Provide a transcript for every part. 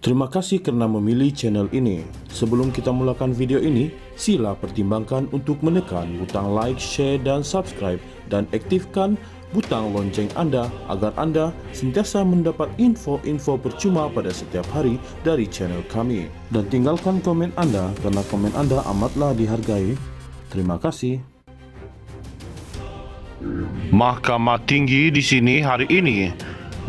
Terima kasih kerana memilih channel ini. Sebelum kita mulakan video ini, sila pertimbangkan untuk menekan butang like, share dan subscribe dan aktifkan butang lonceng anda agar anda sentiasa mendapat info-info percuma pada setiap hari dari channel kami. Dan tinggalkan komen anda kerana komen anda amatlah dihargai. Terima kasih. Mahkamah Tinggi di sini hari ini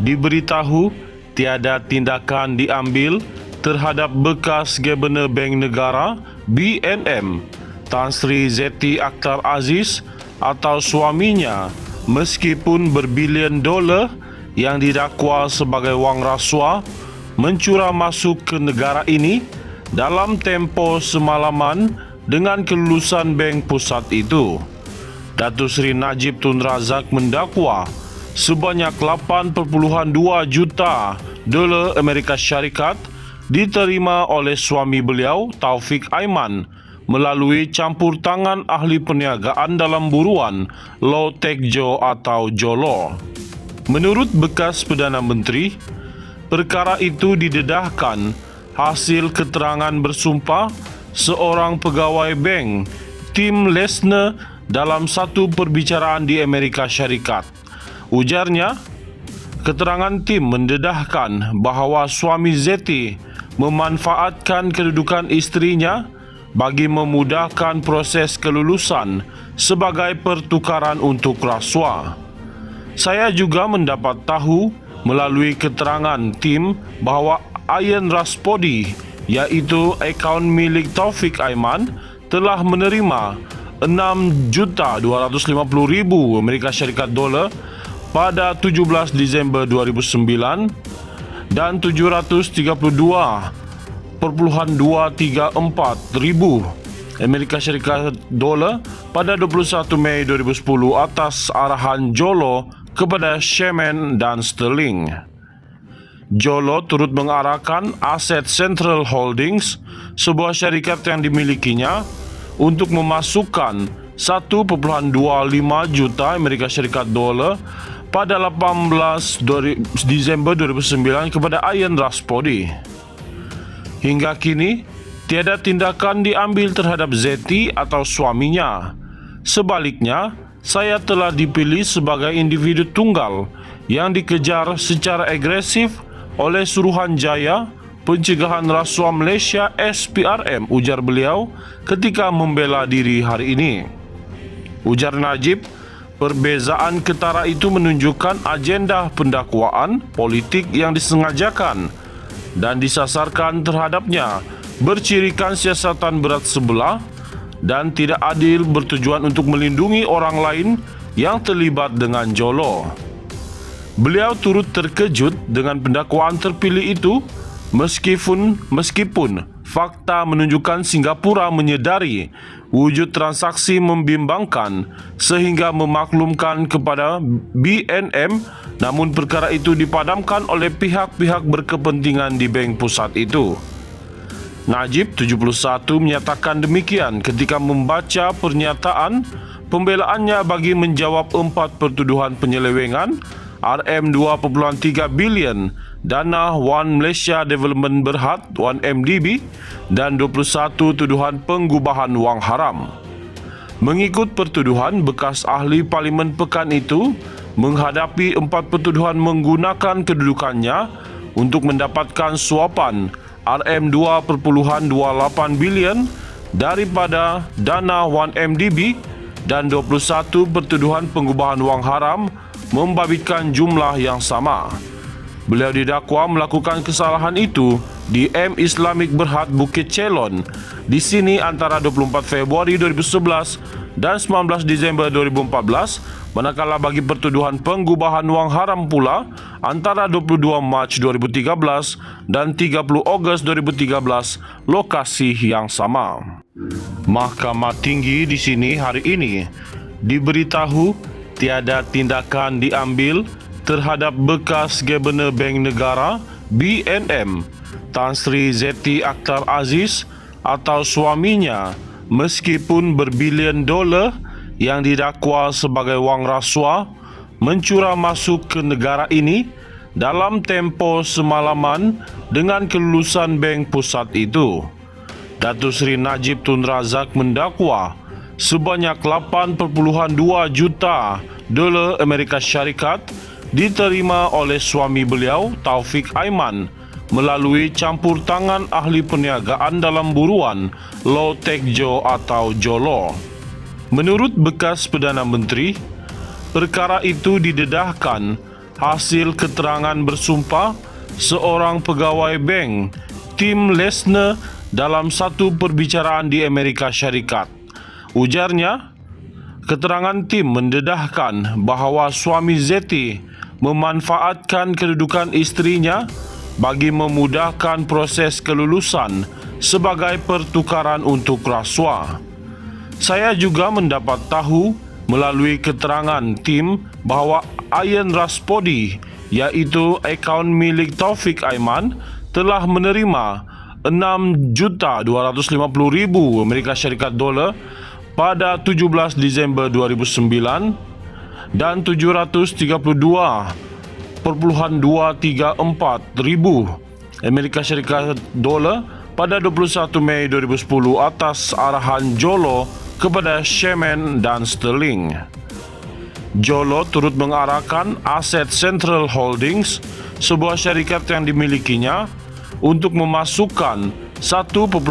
diberitahu tiada tindakan diambil terhadap bekas Gabenor Bank Negara BNM Tan Sri Zeti Akhtar Aziz atau suaminya meskipun berbilion dolar yang didakwa sebagai wang rasuah mencurah masuk ke negara ini dalam tempoh semalaman dengan kelulusan bank pusat itu. Datuk Seri Najib Tun Razak mendakwa sebanyak 8.2 juta dolar Amerika Syarikat diterima oleh suami beliau, Taufik Aiman, melalui campur tangan ahli perniagaan dalam buruan Low Tech Joe atau Jolo. Menurut bekas Perdana Menteri, perkara itu didedahkan hasil keterangan bersumpah seorang pegawai bank, Tim Lesner, dalam satu perbicaraan di Amerika Syarikat. Ujarnya, keterangan Tim mendedahkan bahawa suami Zeti memanfaatkan kedudukan isterinya bagi memudahkan proses kelulusan sebagai pertukaran untuk rasuah. Saya juga mendapat tahu melalui keterangan Tim bahawa Ian Raspodi, iaitu akaun milik Taufik Aiman, telah menerima 6.250.000 Amerika Syarikat dolar pada 17 Disember 2009 dan 732.234 ribu Amerika Syarikat dolar pada 21 Mei 2010 atas arahan Jolo kepada Shemen dan Sterling. Jolo turut mengarahkan aset Central Holdings, sebuah syarikat yang dimilikinya, untuk memasukkan 1.25 juta Amerika Syarikat dolar pada 18 Disember 2009 kepada Ian Raspodi. Hingga kini, tiada tindakan diambil terhadap Zeti atau suaminya. Sebaliknya, saya telah dipilih sebagai individu tunggal yang dikejar secara agresif oleh Suruhanjaya Pencegahan Rasuah Malaysia SPRM, ujar beliau ketika membela diri hari ini. Ujar Najib, perbezaan ketara itu menunjukkan agenda pendakwaan politik yang disengajakan dan disasarkan terhadapnya bercirikan siasatan berat sebelah dan tidak adil bertujuan untuk melindungi orang lain yang terlibat dengan Jolo. Beliau turut terkejut dengan pendakwaan terpilih itu meskipun fakta menunjukkan Singapura menyedari wujud transaksi membimbangkan sehingga memaklumkan kepada BNM, namun perkara itu dipadamkan oleh pihak-pihak berkepentingan di bank pusat itu. Najib 71 menyatakan demikian ketika membaca pernyataan pembelaannya bagi menjawab 4 pertuduhan penyelewengan RM2.3 bilion dana One Malaysia Development Berhad (1MDB) dan 21 tuduhan penggubahan wang haram. Mengikut pertuduhan, bekas ahli Parlimen Pekan itu menghadapi 4 pertuduhan menggunakan kedudukannya untuk mendapatkan suapan RM2.28 bilion daripada dana 1MDB dan 21 pertuduhan penggubahan wang haram membabitkan jumlah yang sama. Beliau didakwa melakukan kesalahan itu di M Islamic Berhad Bukit Chelon di sini antara 24 Februari 2011 dan 19 Disember 2014, manakala bagi pertuduhan penggubahan wang haram pula antara 22 Mac 2013 dan 30 Ogos 2013 lokasi yang sama. Mahkamah Tinggi di sini hari ini diberitahu tiada tindakan diambil terhadap bekas Gabenor Bank Negara BNM Tan Sri Zeti Akhtar Aziz atau suaminya meskipun berbilion dolar yang didakwa sebagai wang rasuah mencurah masuk ke negara ini dalam tempoh semalaman dengan kelulusan bank pusat itu. Datuk Seri Najib Tun Razak mendakwa sebanyak 8.2 juta dolar Amerika Syarikat diterima oleh suami beliau, Taufik Aiman, melalui campur tangan ahli perniagaan dalam buruan Low Tech Joe atau Jolo. Menurut bekas Perdana Menteri, perkara itu didedahkan hasil keterangan bersumpah seorang pegawai bank, Tim Lesner, dalam satu perbicaraan di Amerika Syarikat. Ujarnya, keterangan Tim mendedahkan bahawa suami Zeti memanfaatkan kedudukan isterinya bagi memudahkan proses kelulusan sebagai pertukaran untuk rasuah. Saya juga mendapat tahu melalui keterangan Tim bahawa Ian Raspodi, iaitu akaun milik Taufik Aiman, telah menerima 6.250.000 Amerika Syarikat dolar pada 17 Disember 2009 dan 732.234 ribu Amerika Syarikat dolar pada 21 Mei 2010 atas arahan Jolo kepada Shemen dan Sterling. Jolo turut mengarahkan aset Central Holdings, sebuah syarikat yang dimilikinya, untuk memasukkan 1.25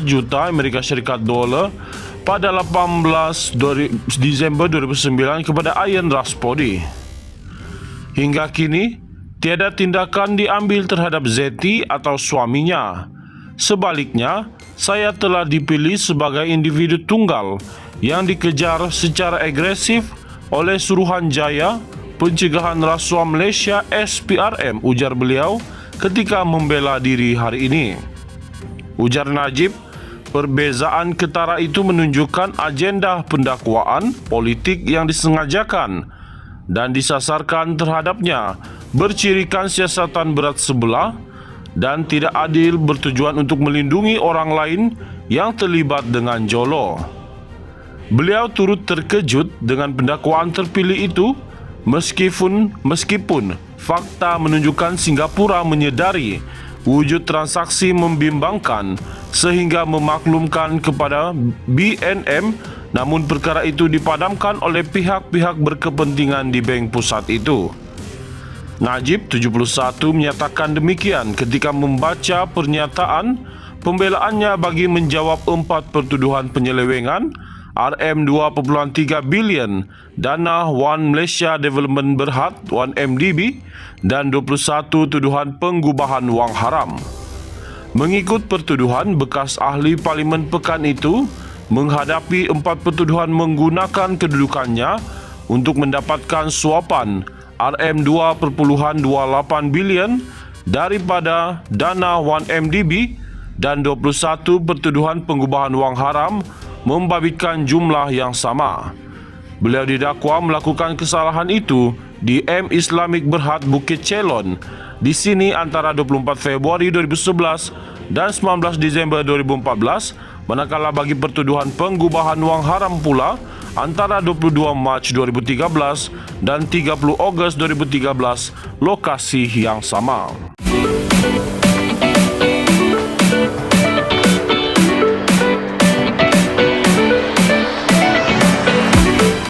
juta Amerika Syarikat dolar pada 18 Disember 2009 kepada Ian Raspodi. Hingga kini, tiada tindakan diambil terhadap Zeti atau suaminya. Sebaliknya, saya telah dipilih sebagai individu tunggal yang dikejar secara agresif oleh Suruhanjaya Pencegahan Rasuah Malaysia SPRM, ujar beliau ketika membela diri hari ini. Ujar Najib, perbezaan ketara itu menunjukkan agenda pendakwaan politik yang disengajakan dan disasarkan terhadapnya bercirikan siasatan berat sebelah dan tidak adil bertujuan untuk melindungi orang lain yang terlibat dengan Jolo. Beliau turut terkejut dengan pendakwaan terpilih itu meskipun fakta menunjukkan Singapura menyedari wujud transaksi membimbangkan sehingga memaklumkan kepada BNM, namun perkara itu dipadamkan oleh pihak-pihak berkepentingan di bank pusat itu. Najib 71 menyatakan demikian ketika membaca pernyataan pembelaannya bagi menjawab 4 pertuduhan penyelewengan RM2.3 bilion dana One Malaysia Development Berhad (1MDB) dan 21 tuduhan penggubahan wang haram. Mengikut pertuduhan, bekas ahli Parlimen Pekan itu menghadapi 4 pertuduhan menggunakan kedudukannya untuk mendapatkan suapan RM2.28 bilion daripada dana 1MDB dan 21 pertuduhan penggubahan wang haram membabitkan jumlah yang sama. Beliau didakwa melakukan kesalahan itu di M Islamic Berhad Bukit Chelon di sini antara 24 Februari 2011 dan 19 Disember 2014, manakala bagi pertuduhan penggubahan wang haram pula antara 22 Mac 2013 dan 30 Ogos 2013 lokasi yang sama.